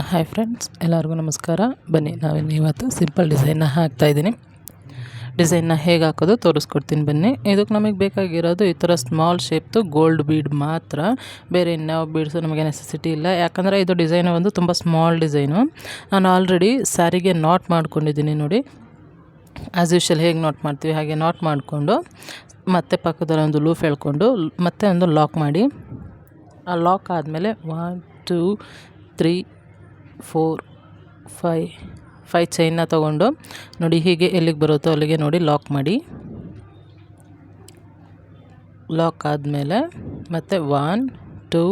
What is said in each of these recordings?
Hi friends, ಎಲ್ಲರಿಗೂ ನಮಸ್ಕಾರ. ಬನ್ನಿ ಇವತ್ತು ಸಿಂಪಲ್ ಡಿಸೈನ್ನ ಹಾಕ್ತಾಯಿದ್ದೀನಿ. ಡಿಸೈನ್ನ ಹೇಗೆ ಹಾಕೋದು ತೋರಿಸ್ಕೊಡ್ತೀನಿ ಬನ್ನಿ. ಇದಕ್ಕೆ ನಮಗೆ ಬೇಕಾಗಿರೋದು ಈ ಥರ ಸ್ಮಾಲ್ ಶೇಪ್ದು ಗೋಲ್ಡ್ ಬೀಡ್ ಮಾತ್ರ. ಬೇರೆ ಇನ್ಯಾವ ಬೀಡ್ಸು ನಮಗೆ ನೆಸೆಸಿಟಿ ಇಲ್ಲ, ಯಾಕಂದರೆ ಇದು ಡಿಸೈನ್ ಒಂದು ತುಂಬ ಸ್ಮಾಲ್ ಡಿಸೈನು. ನಾನು ಆಲ್ರೆಡಿ ಸ್ಯಾರಿಗೆ ನಾಟ್ ಮಾಡ್ಕೊಂಡಿದ್ದೀನಿ ನೋಡಿ. ಆ್ಯಸ್ ಯೂಶಲ್ ಹೇಗೆ ನಾಟ್ ಮಾಡ್ತೀವಿ ಹಾಗೆ ನಾಟ್ ಮಾಡಿಕೊಂಡು ಮತ್ತೆ ಪಕ್ಕದಲ್ಲಿ ಒಂದು ಲೂಫ್ ಎಳ್ಕೊಂಡು ಮತ್ತೆ ಒಂದು ಲಾಕ್ ಮಾಡಿ, ಆ ಲಾಕ್ ಆದಮೇಲೆ 1 2 3 4 5 ಚೈನ್ನ ತೊಗೊಂಡು ನೋಡಿ ಹೀಗೆ ಎಲ್ಲಿಗೆ ಬರುತ್ತೋ ಅಲ್ಲಿಗೆ ನೋಡಿ ಲಾಕ್ ಮಾಡಿ. ಲಾಕ್ ಆದಮೇಲೆ ಮತ್ತೆ 1 2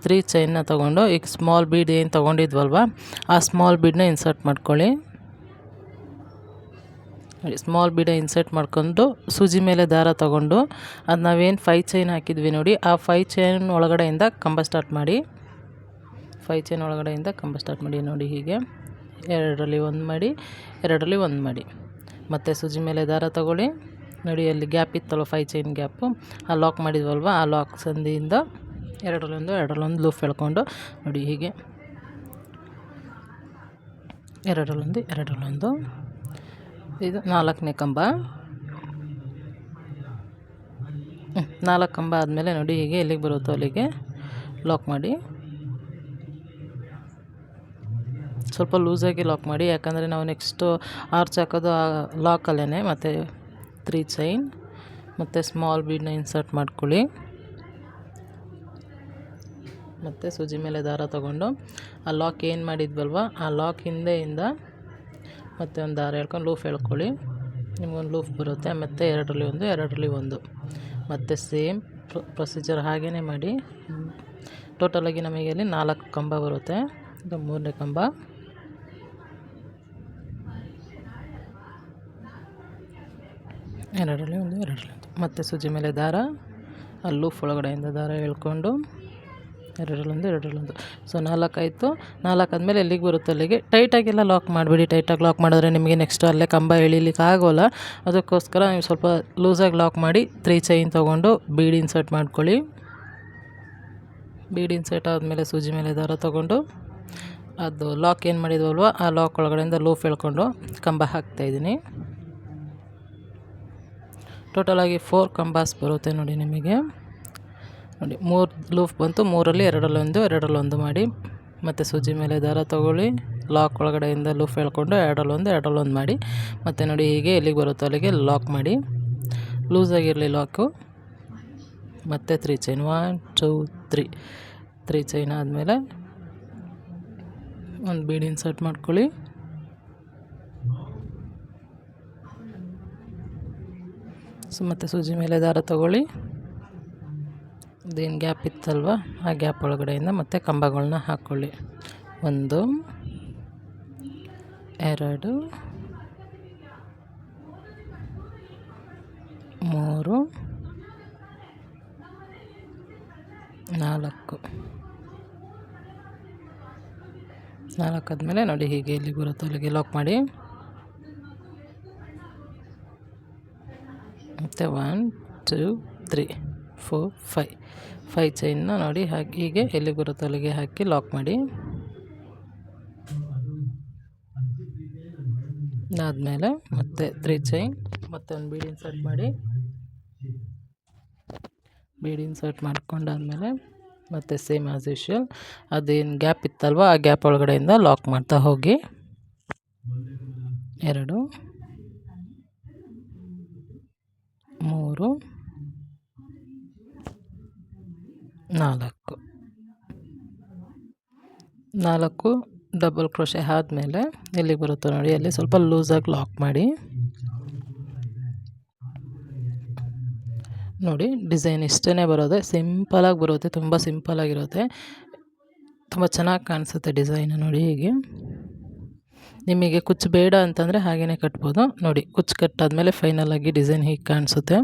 3 ಚೈನ್ನ ತೊಗೊಂಡು ಈಗ ಸ್ಮಾಲ್ ಬೀಡ್ ಏನು ತೊಗೊಂಡಿದ್ವಲ್ವ ಆ ಸ್ಮಾಲ್ ಬೀಡನ್ನ ಇನ್ಸರ್ಟ್ ಮಾಡ್ಕೊಳ್ಳಿ. ಸ್ಮಾಲ್ ಬೀಡ ಇನ್ಸರ್ಟ್ ಮಾಡ್ಕೊಂಡು ಸೂಜಿ ಮೇಲೆ ದಾರ ತೊಗೊಂಡು ಅದು ನಾವೇನು 5 ಚೈನ್ ಹಾಕಿದ್ವಿ ನೋಡಿ, ಆ 5 ಚೈನ್ ಒಳಗಡೆಯಿಂದ ಕಂಬ ಸ್ಟಾರ್ಟ್ ಮಾಡಿ. 5 ಚೈನ್ ಒಳಗಡೆಯಿಂದ ಕಂಬ ಸ್ಟಾರ್ಟ್ ಮಾಡಿ ನೋಡಿ ಹೀಗೆ 2ರಲ್ಲಿ 1 ಮಾಡಿ, 2ರಲ್ಲಿ 1 ಮಾಡಿ. ಮತ್ತು ಸೂಜಿ ಮೇಲೆ ದಾರ ತಗೊಳ್ಳಿ. ನೋಡಿ ಅಲ್ಲಿ ಗ್ಯಾಪ್ ಇತ್ತಲ್ವ 5 ಚೈನ್ ಗ್ಯಾಪು, ಆ ಲಾಕ್ ಮಾಡಿದ್ವಲ್ವ ಆ ಲಾಕ್ ಸಂದಿಯಿಂದ 2ರಲ್ಲಿ 1 ಲೂಫ್ ಎಳ್ಕೊಂಡು ನೋಡಿ ಹೀಗೆ 2ರಲ್ಲಿ 1 ಇದು 4ನೇ ಕಂಬ. 4 ಕಂಬ ಆದಮೇಲೆ ನೋಡಿ ಹೀಗೆ ಎಲ್ಲಿಗೆ ಬರುತ್ತೋ ಅಲ್ಲಿಗೆ ಲಾಕ್ ಮಾಡಿ. ಸ್ವಲ್ಪ ಲೂಸಾಗಿ ಲಾಕ್ ಮಾಡಿ, ಯಾಕಂದರೆ ನಾವು ನೆಕ್ಸ್ಟು ಆರ್ಚ್ ಹಾಕೋದು ಆ ಲಾಕಲ್ಲೇ. ಮತ್ತು 3 ಚೈನ್ ಮತ್ತು ಸ್ಮಾಲ್ ಬೀಡನ್ನ ಇನ್ಸರ್ಟ್ ಮಾಡ್ಕೊಳ್ಳಿ. ಮತ್ತು ಸೂಜಿ ಮೇಲೆ ದಾರ ತೊಗೊಂಡು ಆ ಲಾಕ್ ಏನು ಮಾಡಿದ್ವಲ್ವ ಆ ಲಾಕ್ ಹಿಂದೆಯಿಂದ ಮತ್ತು ಒಂದು ದಾರ ಎಳ್ಕೊಂಡು ಲೂಫ್ ಎಳ್ಕೊಳ್ಳಿ. ನಿಮ್ಗೊಂದು ಲೂಫ್ ಬರುತ್ತೆ. ಮತ್ತು 2ರಲ್ಲಿ 1 ಮತ್ತು ಸೇಮ್ ಪ್ರೊಸೀಜರ್ ಹಾಗೇ ಮಾಡಿ. ಟೋಟಲಾಗಿ ನಮಗೆ ಅಲ್ಲಿ 4 ಕಂಬ ಬರುತ್ತೆ. ಇದು 3ನೇ ಕಂಬ. ಎರಡರಲ್ಲಿ ಒಂದು ಮತ್ತು ಸೂಜಿ ಮೇಲೆ ದಾರ ಆ ಲೂಫ್ ಒಳಗಡೆಯಿಂದ ದಾರ ಎಳ್ಕೊಂಡು 2ರಲ್ಲಿ 1 ಸೊ 4 ಆಯಿತು. 4 ಆದಮೇಲೆ ಎಲ್ಲಿಗೆ ಬರುತ್ತೆ ಅಲ್ಲಿಗೆ ಟೈಟಾಗೆಲ್ಲ ಲಾಕ್ ಮಾಡಿಬಿಡಿ. ಟೈಟಾಗಿ ಲಾಕ್ ಮಾಡಿದ್ರೆ ನಿಮಗೆ ನೆಕ್ಸ್ಟ್ ಅಲ್ಲೇ ಕಂಬ ಎಳಿಲಿಕ್ಕೆ ಆಗೋಲ್ಲ. ಅದಕ್ಕೋಸ್ಕರ ನೀವು ಸ್ವಲ್ಪ ಲೂಸಾಗಿ ಲಾಕ್ ಮಾಡಿ 3 ಚೈನ್ ತೊಗೊಂಡು ಬೀಡ್ ಇನ್ಸರ್ಟ್ ಮಾಡ್ಕೊಳ್ಳಿ. ಬೀಡ್ ಇನ್ಸರ್ಟ್ ಆದಮೇಲೆ ಸೂಜಿ ಮೇಲೆ ದಾರ ತೊಗೊಂಡು ಅದು ಲಾಕ್ ಏನು ಮಾಡಿದ್ವಲ್ವ ಆ ಲಾಕ್ ಒಳಗಡೆಯಿಂದ ಲೂಫ್ ಎಳ್ಕೊಂಡು ಕಂಬ ಹಾಕ್ತಾಯಿದ್ದೀನಿ. ಟೋಟಲಾಗಿ 4 ಕಂಬಾಸ್ ಬರುತ್ತೆ ನೋಡಿ ನಿಮಗೆ. ನೋಡಿ 3 ಲೂಫ್ ಬಂತು. 3ರಲ್ಲಿ 2ರಲ್ಲಿ 1 ಮಾಡಿ. ಮತ್ತು ಸೂಜಿ ಮೇಲೆ ದಾರ ತೊಗೊಳ್ಳಿ. ಲಾಕ್ ಒಳಗಡೆಯಿಂದ ಲೂಫ್ ಎಳ್ಕೊಂಡು 2ರಲ್ಲಿ 1 ಮಾಡಿ. ಮತ್ತು ನೋಡಿ ಹೀಗೆ ಎಲ್ಲಿಗೆ ಬರುತ್ತೋ ಅಲ್ಲಿಗೆ ಲಾಕ್ ಮಾಡಿ. ಲೂಸಾಗಿರಲಿ ಲಾಕು. ಮತ್ತು 3 ಚೈನ್ 1 2 3 ಚೈನ್ ಆದಮೇಲೆ ಒಂದು ಬೀಡ್ ಇನ್ಸರ್ಟ್ ಮಾಡ್ಕೊಳ್ಳಿ. ಮತ್ತು ಸೂಜಿ ಮೇಲೆ ದಾರ ತೊಗೊಳ್ಳಿ. ಅದೇನು ಗ್ಯಾಪ್ ಇತ್ತಲ್ವ ಆ ಗ್ಯಾಪ್ ಒಳಗಡೆಯಿಂದ ಮತ್ತೆ ಕಂಬಗಳನ್ನ ಹಾಕ್ಕೊಳ್ಳಿ. 1 2 3 4 ಆದಮೇಲೆ ನೋಡಿ ಹೀಗೆ ಎಲ್ಲಿಗೆ ಬರುತ್ತೋ ಅಲ್ಲಿಗೆ ಲಾಕ್ ಮಾಡಿ. ಮತ್ತು 1 2 3 4 5 ಚೈನ್ನ ನೋಡಿ ಹಾಕಿ ಹೀಗೆ ಎಲ್ಲಿಗೆ ಬರುತ್ತೋ ಅಲ್ಲಿಗೆ ಹಾಕಿ ಲಾಕ್ ಮಾಡಿ. ಅದಾದಮೇಲೆ ಮತ್ತೆ 3 ಚೈನ್ ಮತ್ತು ಒಂದು ಬೀಡ್ ಇನ್ಸರ್ಟ್ ಮಾಡಿ. ಬೀಡ್ ಇನ್ಸರ್ಟ್ ಮಾಡ್ಕೊಂಡಾದ್ಮೇಲೆ ಮತ್ತು ಸೇಮ್ ಆಸ್ ಯೂಶುವಲ್ ಅದೇನು ಗ್ಯಾಪ್ ಇತ್ತಲ್ವ ಆ ಗ್ಯಾಪ್ ಒಳಗಡೆಯಿಂದ ಲಾಕ್ ಮಾಡ್ತಾ ಹೋಗಿ. 2 3 4 ಡಬಲ್ ಕ್ರೋಶೆ ಆದಮೇಲೆ ಎಲ್ಲಿಗೆ ಬರುತ್ತೋ ನೋಡಿ ಅಲ್ಲಿ ಸ್ವಲ್ಪ ಲೂಸಾಗಿ ಲಾಕ್ ಮಾಡಿ. ನೋಡಿ ಡಿಸೈನ್ ಇಷ್ಟೇ ಬರೋದೆ, ಸಿಂಪಲಾಗಿ ಬರುತ್ತೆ. ತುಂಬ ಸಿಂಪಲಾಗಿರುತ್ತೆ, ತುಂಬ ಚೆನ್ನಾಗಿ ಕಾಣಿಸುತ್ತೆ ಡಿಸೈನು. ನೋಡಿ ಹೀಗೆ ನಿಮಗೆ ಕುಚ್ಚು ಬೇಡ ಅಂತಂದರೆ ಹಾಗೇ ಕಟ್ಬೋದು. ನೋಡಿ ಕುಚ್ಚು ಕಟ್ಟಾದಮೇಲೆ ಫೈನಲಾಗಿ ಡಿಸೈನ್ ಹೀಗೆ ಕಾಣಿಸುತ್ತೆ.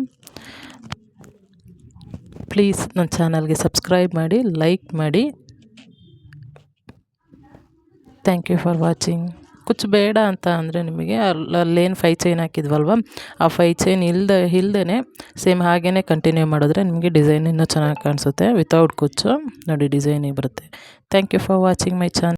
ಪ್ಲೀಸ್ ನನ್ನ ಚಾನಲ್ಗೆ ಸಬ್ಸ್ಕ್ರೈಬ್ ಮಾಡಿ, ಲೈಕ್ ಮಾಡಿ. Thank you for watching. ಕುಚ್ಚು ಬೇಡ ಅಂತ ಅಂದರೆ ನಿಮಗೆ ಅಲ್ಲೇನು 5 ಚೈನ್ ಹಾಕಿದ್ವಲ್ವ, ಆ 5 ಚೈನ್ ಇಲ್ದೇ ಸೇಮ್ ಹಾಗೇ ಕಂಟಿನ್ಯೂ ಮಾಡಿದ್ರೆ ನಿಮಗೆ ಡಿಸೈನ್ ಇನ್ನೂ ಚೆನ್ನಾಗಿ ಕಾಣಿಸುತ್ತೆ. ವಿತೌಟ್ ಕುಚ್ಚು ನೋಡಿ ಡಿಸೈನಿಗೆ ಬರುತ್ತೆ. Thank you for watching my channel.